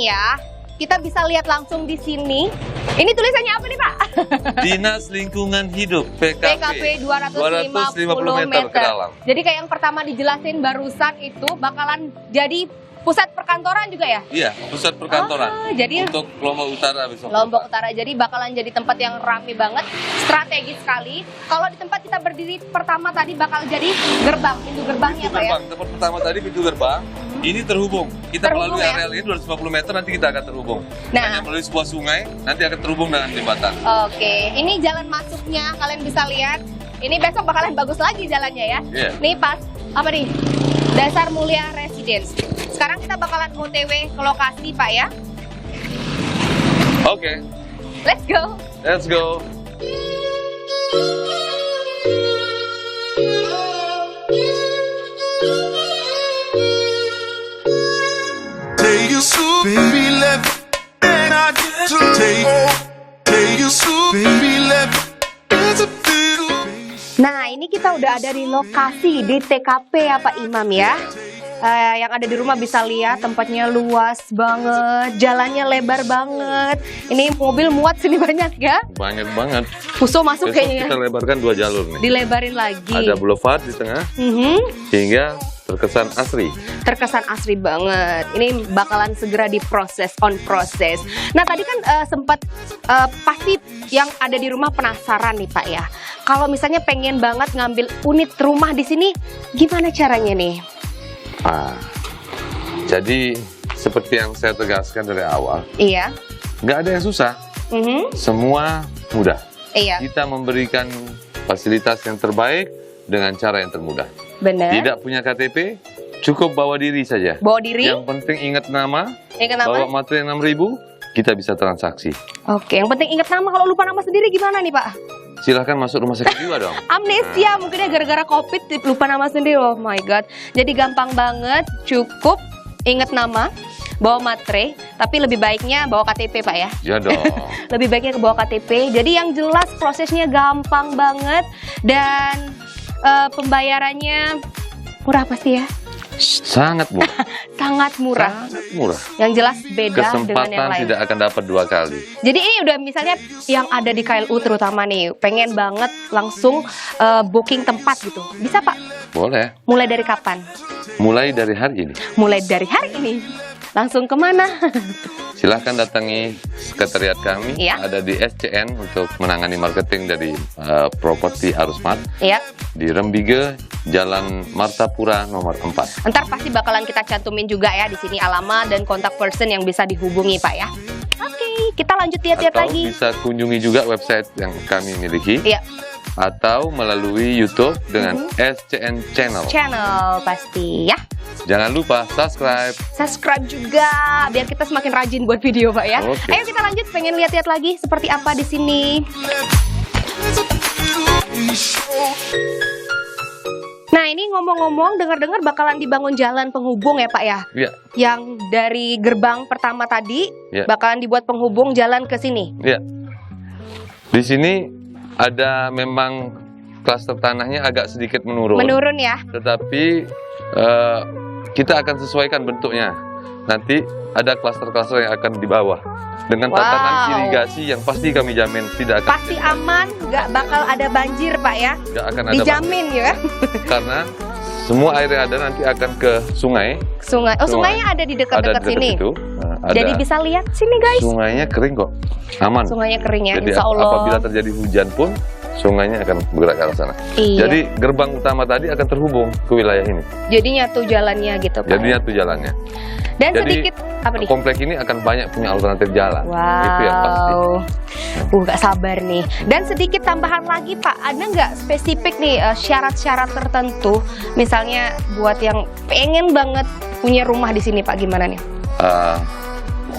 ya. Kita bisa lihat langsung di sini. Ini tulisannya apa nih, Pak? Dinas Lingkungan Hidup PKP 250 meter ke dalam. Jadi kayak yang pertama dijelasin barusan itu bakalan jadi pusat perkantoran juga ya? Iya, pusat perkantoran. Jadi untuk Lombok Utara besok. Lombok Utara, jadi bakalan jadi tempat yang ramai banget, strategis sekali. Kalau di tempat kita berdiri pertama tadi bakal jadi gerbang, pintu gerbangnya Pak ya? Tempat pertama tadi pintu gerbang, ini terhubung. Kita Terhubung, melalui ya? area ini 250 meter, nanti kita akan terhubung. Nah. Hanya melalui sebuah sungai, nanti akan terhubung dengan jembatan. Oke, ini jalan masuknya, kalian bisa lihat. Ini besok bakalan bagus lagi jalannya ya. Iya. Nih pas, apa nih? Dasar Mulia Residence. Sekarang kita bakalan OTW ke lokasi Pak ya. Oke, Let's go. let's go. Take you so, baby, let me, and I get to take you so, baby, let me, it's a feel. Nah, ini kita udah ada di lokasi di TKP ya Pak Imam ya. Yang ada di rumah bisa lihat tempatnya luas banget, jalannya lebar banget. Ini mobil muat sini banyak ya. Banyak banget. Puso masuk Besok kayaknya. kita lebarkan 2 jalur nih. Dilebarin lagi. Ada boulevard di tengah, hingga terkesan asri. Terkesan asri banget. Ini bakalan segera diproses, on proses. Nah tadi kan sempat pasti yang ada di rumah penasaran nih Pak ya. Kalau misalnya pengen banget ngambil unit rumah di sini, gimana caranya nih? Jadi seperti yang saya tegaskan dari awal, Iya. nggak ada yang susah, semua mudah. Iya. Kita memberikan fasilitas yang terbaik dengan cara yang termudah. Benar. Tidak punya KTP, cukup bawa diri saja. Bawa diri. Yang penting ingat nama, Ingat nama? bawa materi 6.000, kita bisa transaksi. Oke, yang penting ingat nama. Kalau lupa nama sendiri gimana nih Pak? Silahkan masuk rumah sakit juga dong. Amnesia mungkin ya gara-gara COVID lupa nama sendiri. Oh my god. Jadi gampang banget, cukup ingat nama, bawa materai, tapi lebih baiknya bawa KTP Pak ya. Ya dong. Lebih baiknya bawa KTP. Jadi yang jelas prosesnya gampang banget dan pembayarannya murah pasti ya. Sangat murah. Sangat murah. Sangat murah. Yang jelas beda dengan yang Kesempatan lain. tidak akan dapat 2 kali. Jadi ini udah misalnya yang ada di KLU terutama nih, pengen banget langsung booking tempat gitu. Bisa Pak? Boleh. Mulai dari kapan? Mulai dari hari ini. Mulai dari hari ini. Langsung kemana? Silahkan datangi sekretariat kami. Iya. Ada di SCN untuk menangani marketing dari properti Arusmat. Iya. Di Rembige, Jalan Martapura nomor 4. Ntar pasti bakalan kita cantumin juga ya di sini alamat dan kontak person yang bisa dihubungi Pak ya. Oke, kita lanjut lihat-lihat Atau lagi. bisa kunjungi juga website yang kami miliki. Iya. Atau melalui YouTube dengan SCN Channel. Channel pasti ya. Jangan lupa subscribe. Subscribe juga biar kita semakin rajin buat video Pak ya. Oke. Ayo kita lanjut, pengen lihat-lihat lagi seperti apa di sini. Nah ini ngomong-ngomong, dengar-dengar bakalan dibangun jalan penghubung ya Pak ya. Ya, Yang dari gerbang pertama tadi Ya. bakalan dibuat penghubung jalan ke sini. ya. Di sini ada memang klaster tanahnya agak sedikit menurun. Menurun ya. Tetapi kita akan sesuaikan bentuknya. Nanti ada klaster-klaster yang akan di bawah dengan tatanan Wow. irigasi yang pasti kami jamin tidak akan Pasti aman, nggak bakal ada banjir Pak ya. tidak akan ada Dijamin ya. banjir. Karena semua air yang ada nanti akan ke sungai. Sungai. Oh sungainya ada di Ada dekat-dekat di dekat sini. situ. Nah, ada Jadi bisa lihat sini guys. sungainya kering kok, aman. Sungainya kering ya, Jadi insya Allah. apabila terjadi hujan pun sungainya akan bergerak ke arah sana. Iya. Jadi gerbang utama tadi akan terhubung ke wilayah ini. Jadi nyatu jalannya gitu Pak. Jadinya tuh jalannya. Dan Jadi sedikit apa nih? komplek ini akan banyak punya alternatif jalan. Wow. Itu yang pasti. Gak sabar nih. Dan sedikit tambahan lagi Pak, ada nggak spesifik nih syarat-syarat tertentu, misalnya buat yang pengen banget punya rumah di sini Pak, gimana nih?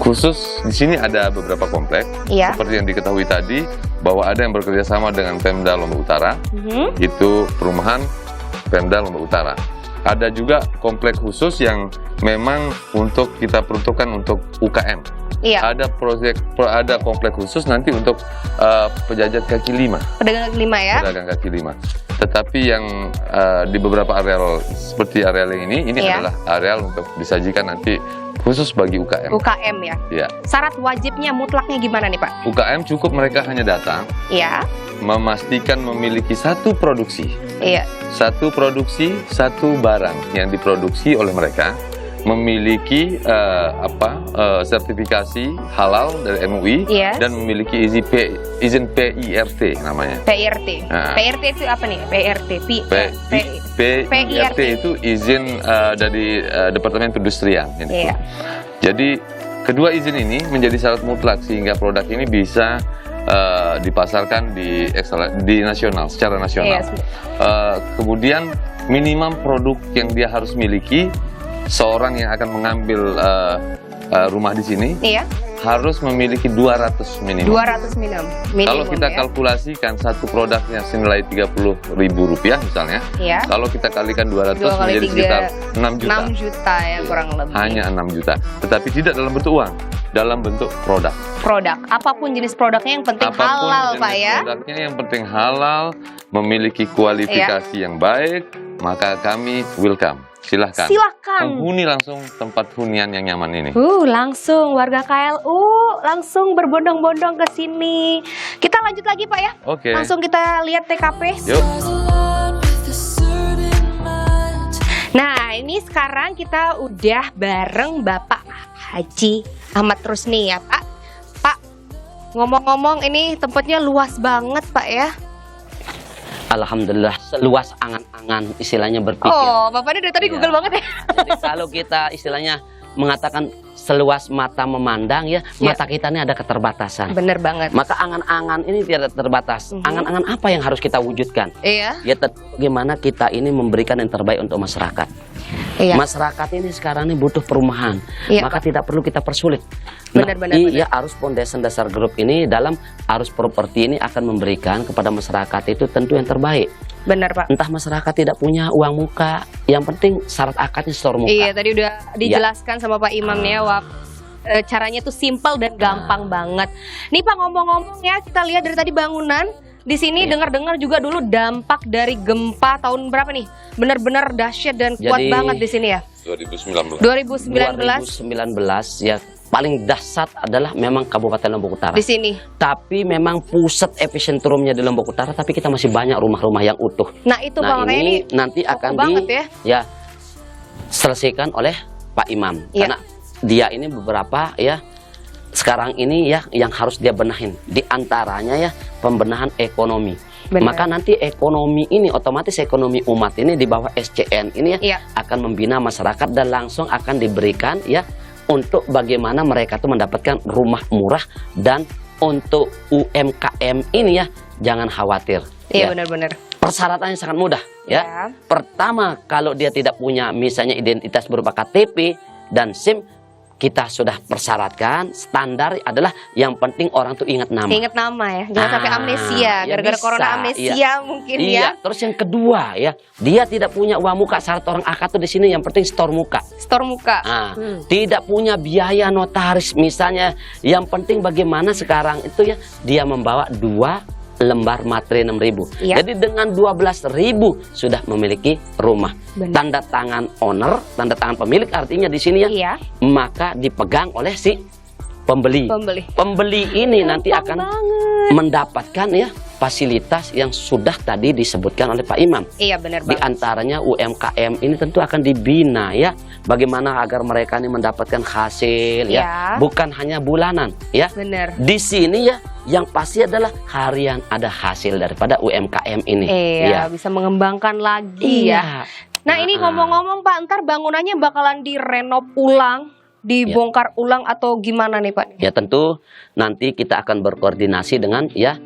Khusus di sini ada beberapa komplek. Iya. Seperti yang diketahui tadi bahwa ada yang bekerja sama dengan Pemda Lombok Utara. Itu perumahan Pemda Lombok Utara. Ada juga komplek khusus yang memang untuk kita peruntukkan untuk UKM. Iya. Ada komplek khusus nanti untuk pejajan kaki lima. Pedagang kaki lima ya. Pedagang kaki lima. Tetapi yang di beberapa areal seperti areal yang ini Iya. adalah areal untuk disajikan nanti khusus bagi UKM. UKM ya. Ya, Syarat wajibnya mutlaknya gimana nih Pak? UKM cukup mereka hanya datang, Iya. memastikan memiliki satu produksi, Iya. satu barang yang diproduksi oleh mereka, memiliki sertifikasi halal dari MUI, Iya. dan memiliki izin PIRT namanya. PIRT. Nah. PIRT itu apa nih? PIRT. PIRT itu izin dari Departemen Perindustrian. Iya. Jadi kedua izin ini menjadi syarat mutlak sehingga produk ini bisa dipasarkan di nasional, secara nasional. Iya. Kemudian minimum produk yang dia harus miliki, seorang yang akan mengambil rumah di sini Iya. harus memiliki 200 minimum. 200 minimum. Kalau kita ya. kalkulasikan satu produknya senilai Rp30.000 misalnya, Iya. kalau kita kalikan 200 Dua kali menjadi tiga, sekitar 6 juta. 6 juta ya kurang lebih. Hanya 6 juta. Tetapi tidak dalam bentuk uang, dalam bentuk produk. Produk. Apapun jenis produknya yang penting Apapun halal jenis Pak ya. produknya yang penting halal, memiliki kualifikasi yang baik, maka kami welcome. Silahkan. Silakan. Penghuni langsung tempat hunian yang nyaman ini. Langsung warga KLU langsung berbondong-bondong ke sini. Kita lanjut lagi Pak ya. Oke. Langsung kita lihat TKP. Yuk. Nah, ini sekarang kita udah bareng Bapak Haji Ahmad Rusni ya, Pak. Pak, ngomong-ngomong ini tempatnya luas banget, Pak ya. Alhamdulillah, seluas angan-angan istilahnya berpikir. Oh, Bapak ini dari tadi Iya. Google banget ya. Jadi kalau kita istilahnya mengatakan seluas mata memandang ya, Iya. mata kita ini ada keterbatasan. Bener banget. Maka angan-angan ini tidak terbatas. Angan-angan apa yang harus kita wujudkan? Iya. Ya bagaimana kita ini memberikan yang terbaik untuk masyarakat. Iya. Masyarakat ini sekarang ini butuh perumahan, Iya, maka tidak perlu kita persulit. Benar, benar, benar. Ya arus Foundation Dasar Group ini dalam arus properti ini akan memberikan kepada masyarakat itu tentu yang terbaik. Bener, Pak. Entah masyarakat tidak punya uang muka, yang penting syarat akadnya store muka. Iya, tadi udah dijelaskan sama Pak Imam nih ya, caranya tuh simple dan gampang banget. Nih Pak, ngomong-ngomong ya, kita lihat dari tadi bangunan di sini dengar-dengar juga dulu dampak dari gempa tahun berapa nih? Benar-benar dahsyat dan kuat Jadi, banget di sini ya. 2019. 2019 ya paling dahsyat adalah memang Kabupaten Lombok Utara. di sini. Tapi memang pusat epicentrumnya di Lombok Utara, tapi kita masih banyak rumah-rumah yang utuh. Nah, itu Pak, makanya ini nanti kokoh akan banget ya. selesaikan oleh Pak Imam. Iya. Karena dia ini beberapa ya sekarang ini ya yang harus dia benahin. Di antaranya ya pembenahan ekonomi. Benar. Maka nanti ekonomi ini otomatis ekonomi umat ini di bawah SCN ini ya Iya. akan membina masyarakat dan langsung akan diberikan ya untuk bagaimana mereka tuh mendapatkan rumah murah, dan untuk UMKM ini ya jangan khawatir. Iya, ya. benar-benar. Persyaratannya sangat mudah ya. Ya. Pertama, kalau dia tidak punya misalnya identitas berupa KTP dan SIM, kita sudah persyaratkan. Standar adalah yang penting orang tuh ingat nama. Ingat nama ya, jangan sampai amnesia ya gara-gara bisa, corona amnesia iya. mungkin Iya, ya. terus yang kedua ya, dia tidak punya uang muka. Syarat orang akad tuh di sini yang penting store muka. Store muka. Nah, tidak punya biaya notaris misalnya. Yang penting bagaimana sekarang itu ya dia membawa 2 lembar materi 6.000. Iya. Jadi dengan 12.000 sudah memiliki rumah. Benar. Tanda tangan owner, tanda tangan pemilik artinya di sini ya. Iya. Maka dipegang oleh si pembeli. Pembeli ini nanti akan mendapatkan ya fasilitas yang sudah tadi disebutkan oleh Pak Imam. Iya, benar Di banget. antaranya UMKM ini tentu akan dibina ya, bagaimana agar mereka ini mendapatkan hasil Ya. ya, bukan hanya bulanan ya. Benar. Di sini ya yang pasti adalah harian ada hasil daripada UMKM ini. Iya, bisa mengembangkan lagi ya. Nah, ini ngomong-ngomong Pak, ntar bangunannya bakalan direnov ulang, dibongkar ulang atau gimana nih Pak? Ya tentu nanti kita akan berkoordinasi dengan ya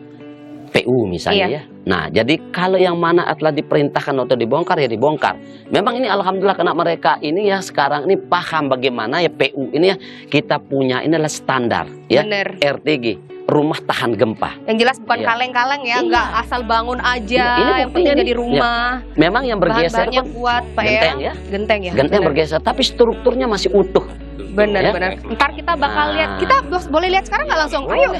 PU misalnya Iya. ya. Nah, jadi kalau yang mana telah diperintahkan untuk dibongkar ya dibongkar. Memang ini alhamdulillah karena mereka ini ya sekarang ini paham bagaimana ya PU ini ya kita punya ini adalah standar ya. Bener. RTG, rumah tahan gempa. Yang jelas bukan Iya. kaleng-kaleng ya, Iya. nggak asal bangun aja, Iya, ini yang penting buktinya jadi nih. rumah. Memang yang bergeser Bahan-bahannya pun kuat Pak genteng ya. ya. Genteng ya. Genteng bener. bergeser tapi strukturnya masih utuh. Bener, Ya. bener. Ntar kita bakal Nah. lihat. Kita boleh lihat sekarang nggak langsung? Ayo.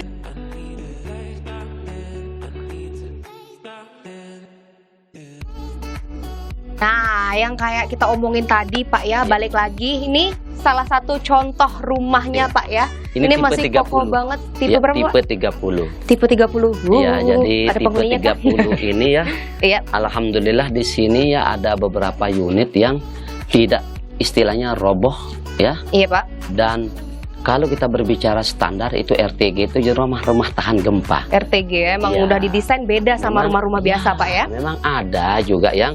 Nah, yang kayak kita omongin tadi Pak ya, balik lagi ini salah satu contoh rumahnya Pak ya. Ini tipe masih 30. kokoh banget. Tipe Ya, berapa Pak? tipe 30. Tipe 30. Ya, jadi ada tipe penghuninya, Kak? 30 ini ya, Iya. alhamdulillah di sini ya ada beberapa unit yang tidak istilahnya roboh ya. Iya Pak. Dan kalau kita berbicara standar itu RTG itu rumah-rumah tahan gempa. RTG ya, emang Iya. udah didesain beda sama Memang- rumah-rumah biasa ya, Pak ya. Memang ada juga yang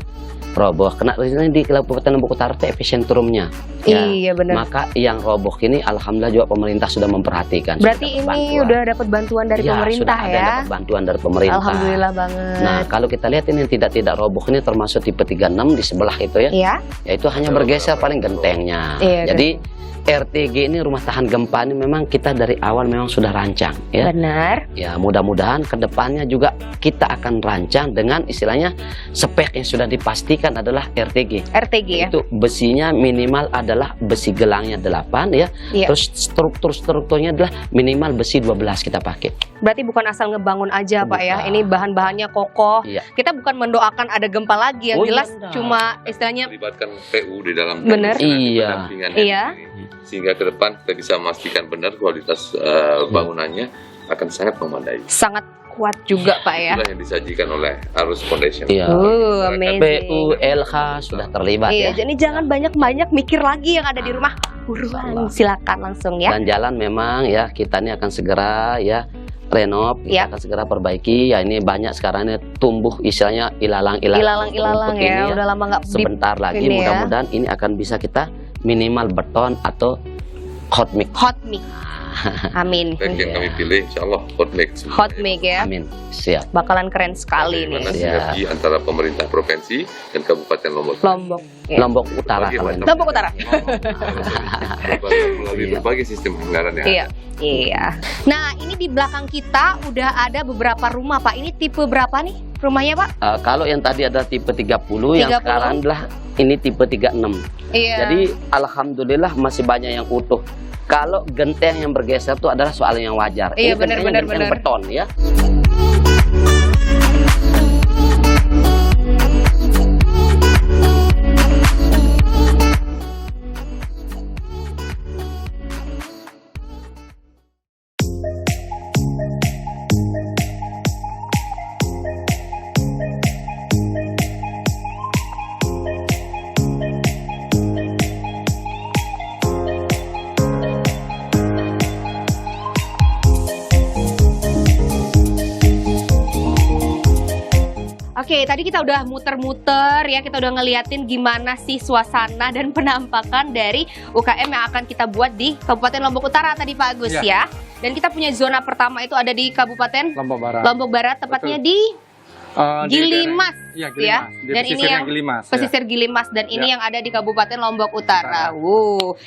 roboh. Kena di Kabupaten Lombok Utara itu epicentrumnya. Ya. Iya benar. Maka yang roboh ini alhamdulillah juga pemerintah sudah memperhatikan. Berarti sudah ini bantuan. udah dapat bantuan dari Ya, pemerintah sudah ada ya. dapat bantuan dari pemerintah. Alhamdulillah banget. Nah, kalau kita lihat ini yang tidak roboh ini termasuk tipe 36 di sebelah itu ya. Iya. Yaitu hanya bergeser paling gentengnya. Iya, Jadi RTG ini rumah tahan gempa ini memang kita dari awal memang sudah rancang ya. Benar. Ya, mudah-mudahan ke depannya juga kita akan rancang dengan istilahnya spek yang sudah dipastikan adalah RTG. RTG ya. Itu besinya minimal adalah besi gelangnya 8 ya. Iya. Terus strukturnya adalah minimal besi 12 kita pakai. Berarti bukan asal ngebangun aja Pak ya. Bukan. Ini bahan-bahannya kokoh. Iya. Kita bukan mendoakan ada gempa lagi, yang Oh, iya, jelas enggak. cuma istilahnya Melibatkan PU di dalam Bener. Iya. pendampingan Iya. ini, sehingga ke depan kita bisa memastikan benar kualitas bangunannya akan sangat memadai. sangat kuat juga Pak ya. Itulah yang disajikan oleh Arus Foundation. Iya. Amazing. PULH sudah terlibat Iya, ya. jadi jangan banyak-banyak mikir lagi yang ada di rumah. Buruan, silakan langsung ya. Dan jalan memang ya kita ini akan segera ya renov, kita Ya. akan segera perbaiki. Ya ini banyak sekarang ini tumbuh istilahnya ilalang-ilalang Ilalang-ilalang rumput ya, ini udah lama nggak Sebentar lagi ini ya. mudah-mudahan ini akan bisa kita minimal beton atau hot mix. hot mix. Amin. Baik yang kami pilih, insya Allah hot mix. Hot mix ya. Amin. Siap. Bakalan keren sekali Bagaimana nih. sinergi antara pemerintah provinsi dan Kabupaten Lombok. Lombok. Ya. Lombok Utara kalau ini. Lombok Utara. Melalui berbagai sistem anggaran yang Iya. ada. Iya. Nah, ini di belakang kita udah ada beberapa rumah, Pak. Ini tipe berapa nih rumahnya, Pak? Kalau yang tadi ada tipe 30, yang 30. sekarang adalah ini tipe 36. Iya. Jadi alhamdulillah masih banyak yang utuh. Kalau genteng yang bergeser itu adalah soal yang wajar. Iya, Ini benar, genteng benar, benar. beton ya. Oke, tadi kita udah muter-muter ya, kita udah ngeliatin gimana sih suasana dan penampakan dari UKM yang akan kita buat di Kabupaten Lombok Utara tadi Pak Agus ya. Dan kita punya zona pertama itu ada di Kabupaten Lombok Barat. Lombok Barat, tepatnya di Di Gilimas, Iya, ya. Gilimas. Di Dan ini pesisirnya yang Gilimas, ya. pesisir Gilimas dan ini Ya. yang ada di Kabupaten Lombok Utara.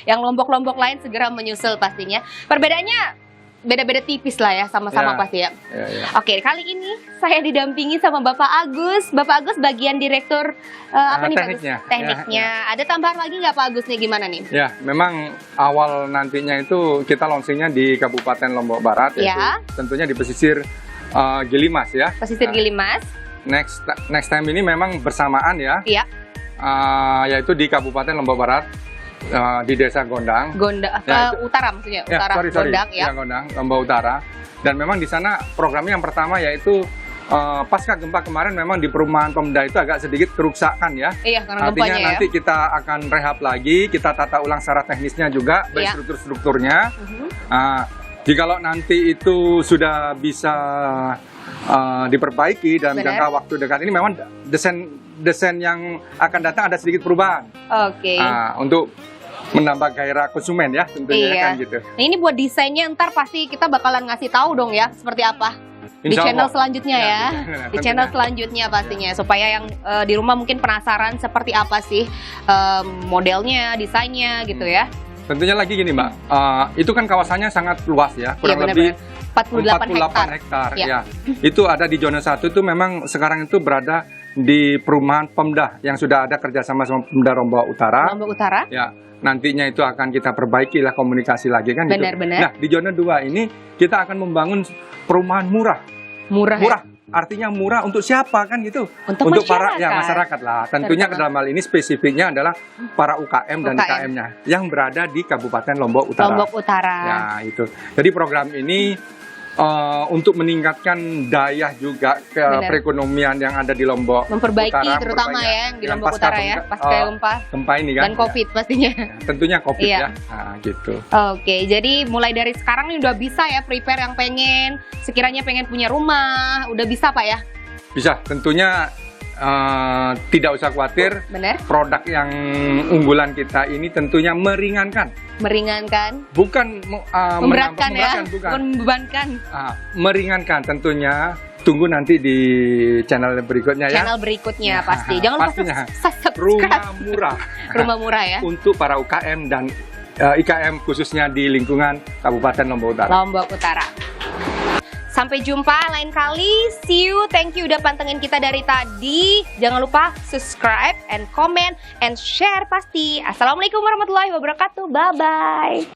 Yang Lombok-Lombok lain segera menyusul pastinya. Perbedaannya beda-beda tipis lah ya, sama-sama Ya. pasti ya. Ya, ya. Oke, kali ini saya didampingi sama Bapak Agus. Bapak Agus bagian direktur apa nih Pak Agus? tekniknya. Tekniknya. Ada tambahan lagi nggak Pak Agus nih, gimana nih? Ya, memang awal nantinya itu kita launchingnya di Kabupaten Lombok Barat, yaitu Ya. tentunya di pesisir Gilimas ya. Pesisir Nah, Gilimas. Next time ini memang bersamaan ya, Iya. yaitu di Kabupaten Lombok Barat, di Desa Gondang. Ya, utara maksudnya, utara Gondang ya. Gondang, Lombok Utara. Dan memang di sana programnya yang pertama yaitu pasca gempa kemarin memang di perumahan Pemda itu agak sedikit kerusakan ya. Iya, karena Artinya gempanya ya. nanti kita akan rehab lagi, kita tata ulang secara teknisnya juga, baik Iya. struktur-strukturnya. Mhm. Jikalau nanti itu sudah bisa diperbaiki dalam Benar. jangka waktu dekat ini, memang desain yang akan datang ada sedikit perubahan. Oke. Untuk menambah gairah konsumen ya tentunya Iya. kan gitu. Nah, ini buat desainnya ntar pasti kita bakalan ngasih tahu dong ya seperti apa di Insya channel Allah. selanjutnya ya. Ya, Di channel selanjutnya pastinya supaya yang di rumah mungkin penasaran seperti apa sih modelnya, desainnya gitu ya. Tentunya lagi gini Mbak, itu kan kawasannya sangat luas ya, kurang Iya, lebih benar-benar. 48 hektar. ya. Ya. Itu ada di zona 1 itu memang sekarang itu berada di perumahan Pemda yang sudah ada kerjasama sama Pemda Lombok Utara. Lombok Utara. Ya, nantinya itu akan kita perbaiki lah komunikasi lagi kan gitu. Benar-benar. Nah, di zona 2 ini kita akan membangun perumahan murah. Murah. Ya? Murah. artinya murah untuk siapa kan gitu? Untuk para masyarakat. masyarakat lah. Tentunya Betul. dalam hal ini spesifiknya adalah para UKM dan UKM. IKM-nya yang berada di Kabupaten Lombok Utara. Lombok Utara. Ya, itu. Jadi program ini untuk meningkatkan daya juga ke Benar. perekonomian yang ada di Lombok Memperbaiki Utara, terutama memperbaiki ya yang di dengan Lombok pasca Utara ya, pasca gempa gempa ini kan. dan Covid pastinya. Ya, tentunya Covid Iya. ya. Nah, gitu. Oke, jadi mulai dari sekarang nih udah bisa ya prepare yang pengen sekiranya pengen punya rumah, udah bisa Pak ya? Bisa, tentunya tidak usah khawatir. Bener? Produk yang unggulan kita ini tentunya meringankan, Meringankan, bukan memberatkan ya, bukan. membebankan. Meringankan tentunya. Tunggu nanti di channel berikutnya ya. Channel berikutnya Ya, pasti. Jangan lupa pastinya. subscribe. Rumah murah Rumah murah ya. untuk para UKM dan IKM khususnya di lingkungan Kabupaten Lombok Utara. Lombok Utara. Sampai jumpa lain kali. See you. Thank you udah pantengin kita dari tadi. Jangan lupa subscribe and comment and share pasti. Assalamualaikum warahmatullahi wabarakatuh. Bye bye.